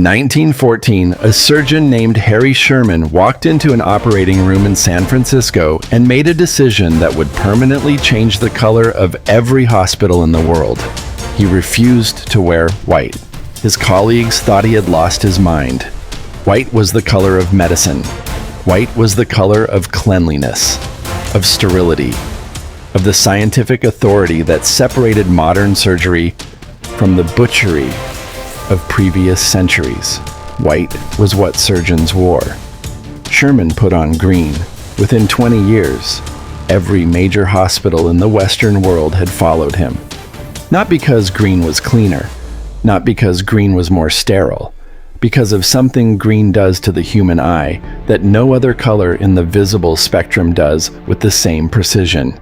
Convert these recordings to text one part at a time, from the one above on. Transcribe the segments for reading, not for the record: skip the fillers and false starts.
In 1914, a surgeon named Harry Sherman walked into an operating room in San Francisco and made a decision that would permanently change the color of every hospital in the world. He refused to wear white. His colleagues thought he had lost his mind. White was the color of medicine. White was the color of cleanliness, of sterility, of the scientific authority that separated modern surgery from the butchery of previous centuries. White was what surgeons wore. Sherman put on green. Within 20 years, every major hospital in the Western world had followed him. Not because green was cleaner, not because green was more sterile, because of something green does to the human eye that no other color in the visible spectrum does with the same precision.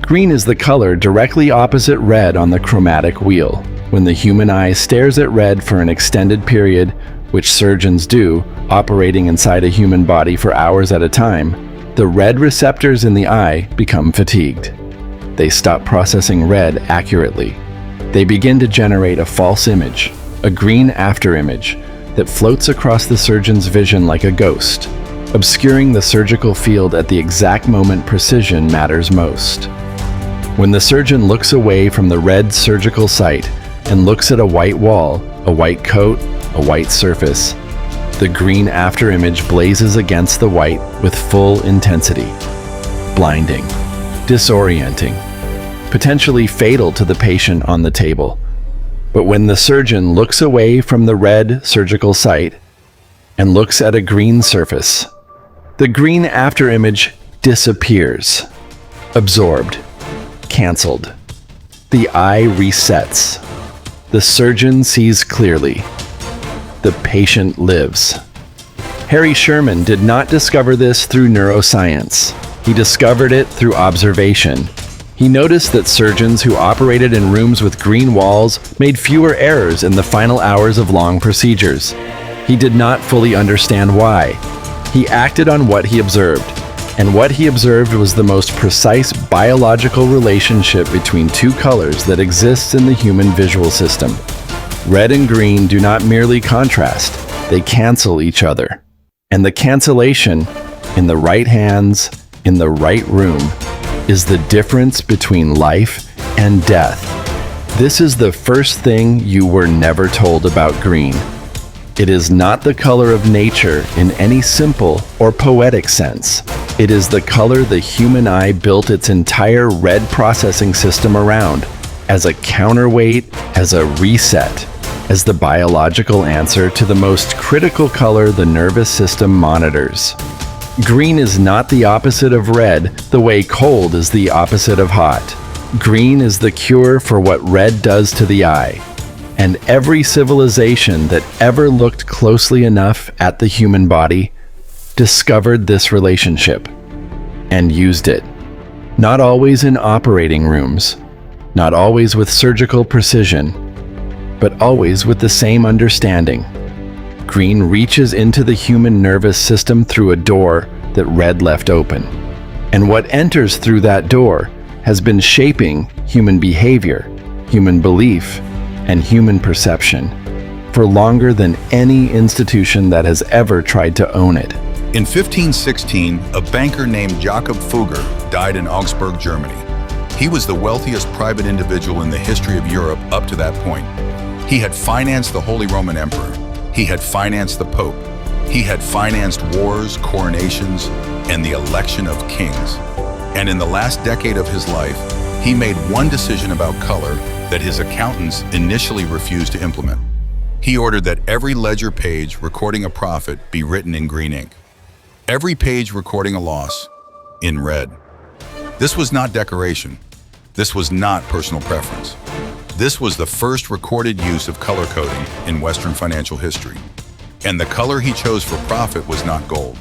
Green is the color directly opposite red on the chromatic wheel. When the human eye stares at red for an extended period, which surgeons do, operating inside a human body for hours at a time, the red receptors in the eye become fatigued. They stop processing red accurately. They begin to generate a false image, a green afterimage, that floats across the surgeon's vision like a ghost, obscuring the surgical field at the exact moment precision matters most. When the surgeon looks away from the red surgical site and looks at a white wall, a white coat, a white surface, the green afterimage blazes against the white with full intensity, blinding, disorienting, potentially fatal to the patient on the table. But when the surgeon looks away from the red surgical site and looks at a green surface, the green afterimage disappears, absorbed, canceled. The eye resets. The surgeon sees clearly. The patient lives. Harry Sherman did not discover this through neuroscience. He discovered it through observation. He noticed that surgeons who operated in rooms with green walls made fewer errors in the final hours of long procedures. He did not fully understand why. He acted on what he observed, and what he observed was the most precise biological relationship between two colors that exists in the human visual system. Red and green do not merely contrast, they cancel each other. And the cancellation, in the right hands, in the right room, is the difference between life and death. This is the first thing you were never told about green. It is not the color of nature in any simple or poetic sense. It is the color the human eye built its entire red processing system around, as a counterweight, as a reset, as the biological answer to the most critical color the nervous system monitors. Green is not the opposite of red, the way cold is the opposite of hot. Green is the cure for what red does to the eye. And every civilization that ever looked closely enough at the human body discovered this relationship and used it. Not always in operating rooms, not always with surgical precision, but always with the same understanding. Green reaches into the human nervous system through a door that red left open. And what enters through that door has been shaping human behavior, human belief, and human perception for longer than any institution that has ever tried to own it. In 1516, a banker named Jakob Fugger died in Augsburg, Germany. He was the wealthiest private individual in the history of Europe up to that point. He had financed the Holy Roman Emperor. He had financed the Pope. He had financed wars, coronations, and the election of kings. And in the last decade of his life, he made one decision about color that his accountants initially refused to implement. He ordered that every ledger page recording a profit be written in green ink. Every page recording a loss in red. This was not decoration. This was not personal preference. This was the first recorded use of color coding in Western financial history. And the color he chose for profit was not gold,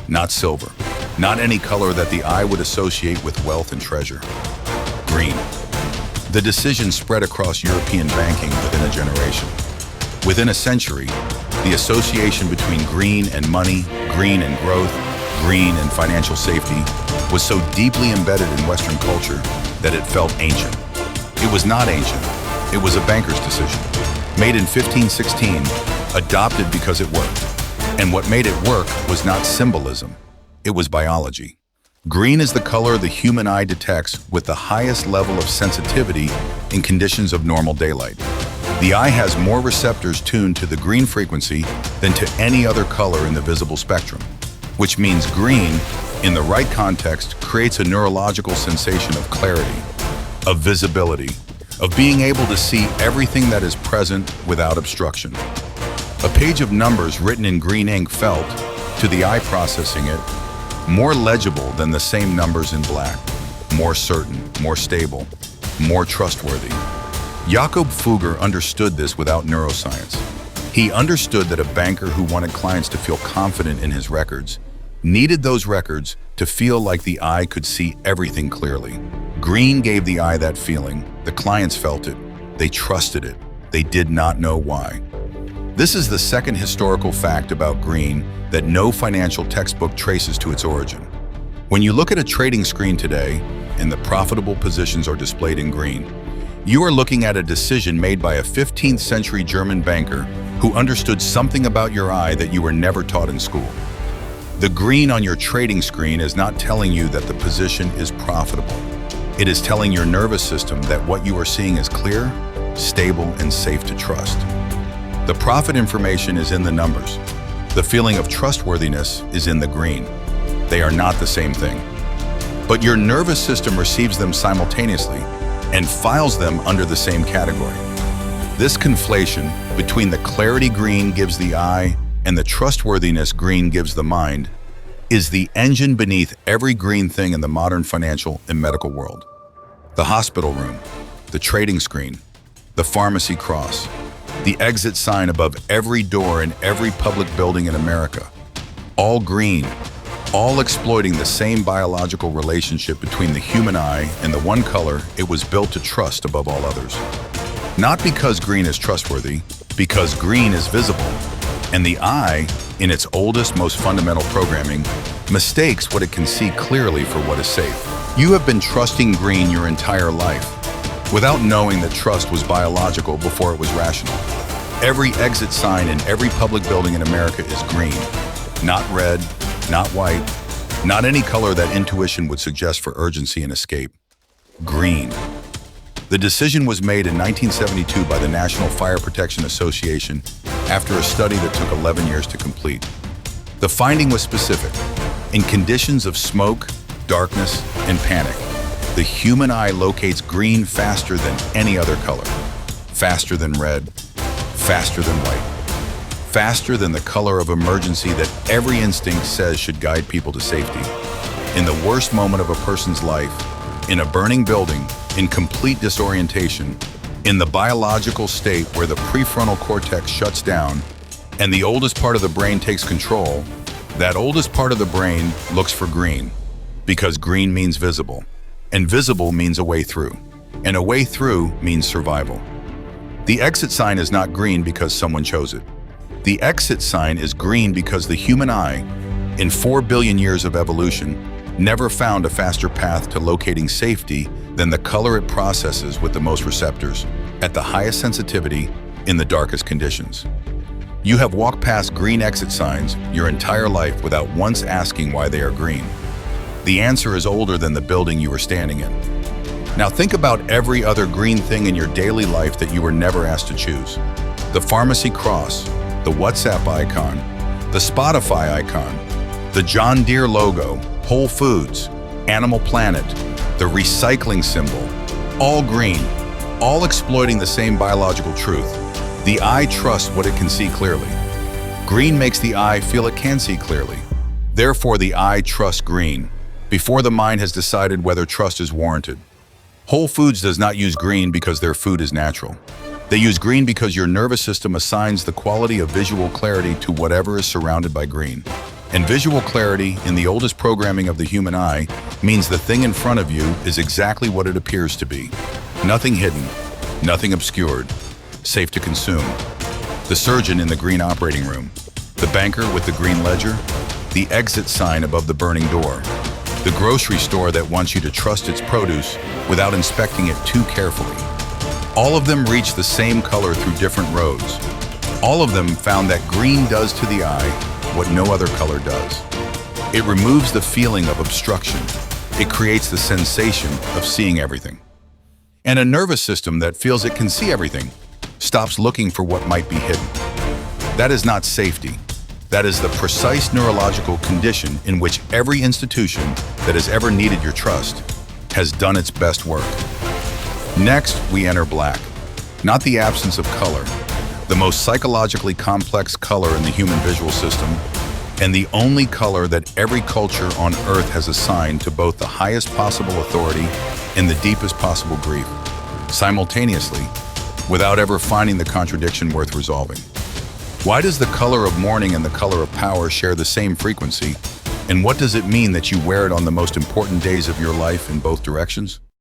not silver, not any color that the eye would associate with wealth and treasure. Green. The decision spread across European banking within a generation. Within a century, the association between green and money, green and growth, green and financial safety was so deeply embedded in Western culture that it felt ancient. It was not ancient. It was a banker's decision. Made in 1516, adopted because it worked. And what made it work was not symbolism, it was biology. Green is the color the human eye detects with the highest level of sensitivity in conditions of normal daylight. The eye has more receptors tuned to the green frequency than to any other color in the visible spectrum, which means green, in the right context, creates a neurological sensation of clarity, of visibility, of being able to see everything that is present without obstruction. A page of numbers written in green ink felt, to the eye processing it, more legible than the same numbers in black, more certain, more stable, more trustworthy. Jakob Fugger understood this without neuroscience. He understood that a banker who wanted clients to feel confident in his records needed those records to feel like the eye could see everything clearly. Green gave the eye that feeling. The clients felt it. They trusted it. They did not know why. This is the second historical fact about green that no financial textbook traces to its origin. When you look at a trading screen today, and the profitable positions are displayed in green, you are looking at a decision made by a 15th century German banker who understood something about your eye that you were never taught in school. The green on your trading screen is not telling you that the position is profitable. It is telling your nervous system that what you are seeing is clear, stable, and safe to trust. The profit information is in the numbers. The feeling of trustworthiness is in the green. They are not the same thing. But your nervous system receives them simultaneously and files them under the same category. This conflation between the clarity green gives the eye and the trustworthiness green gives the mind is the engine beneath every green thing in the modern financial and medical world. The hospital room, the trading screen, the pharmacy cross, the exit sign above every door in every public building in America. All green, all exploiting the same biological relationship between the human eye and the one color it was built to trust above all others. Not because green is trustworthy, because green is visible. And the eye, in its oldest, most fundamental programming, mistakes what it can see clearly for what is safe. You have been trusting green your entire life, without knowing that trust was biological before it was rational. Every exit sign in every public building in America is green, not red, not white, not any color that intuition would suggest for urgency and escape. Green. The decision was made in 1972 by the National Fire Protection Association after a study that took 11 years to complete. The finding was specific. In conditions of smoke, darkness, and panic, the human eye locates green faster than any other color. Faster than red, faster than white, faster than the color of emergency that every instinct says should guide people to safety. In the worst moment of a person's life, in a burning building, in complete disorientation, in the biological state where the prefrontal cortex shuts down and the oldest part of the brain takes control, that oldest part of the brain looks for green, because green means visible, and visible means a way through, and a way through means survival. The exit sign is not green because someone chose it. The exit sign is green because the human eye, in 4 billion years of evolution, never found a faster path to locating safety than the color it processes with the most receptors, at the highest sensitivity, in the darkest conditions. You have walked past green exit signs your entire life without once asking why they are green. The answer is older than the building you were standing in. Now think about every other green thing in your daily life that you were never asked to choose. The pharmacy cross, the WhatsApp icon, the Spotify icon, the John Deere logo, Whole Foods, Animal Planet, the recycling symbol, all green, all exploiting the same biological truth. The eye trusts what it can see clearly. Green makes the eye feel it can see clearly. Therefore, the eye trusts green, before the mind has decided whether trust is warranted. Whole Foods does not use green because their food is natural. They use green because your nervous system assigns the quality of visual clarity to whatever is surrounded by green. And visual clarity, in the oldest programming of the human eye, means the thing in front of you is exactly what it appears to be. Nothing hidden, nothing obscured, safe to consume. The surgeon in the green operating room, the banker with the green ledger, the exit sign above the burning door, the grocery store that wants you to trust its produce without inspecting it too carefully. All of them reach the same color through different roads. All of them found that green does to the eye what no other color does. It removes the feeling of obstruction. It creates the sensation of seeing everything. And a nervous system that feels it can see everything stops looking for what might be hidden. That is not safety. That is the precise neurological condition in which every institution that has ever needed your trust has done its best work. Next, we enter black. Not the absence of color, the most psychologically complex color in the human visual system, and the only color that every culture on Earth has assigned to both the highest possible authority and the deepest possible grief, simultaneously, without ever finding the contradiction worth resolving. Why does the color of mourning and the color of power share the same frequency? And what does it mean that you wear it on the most important days of your life in both directions?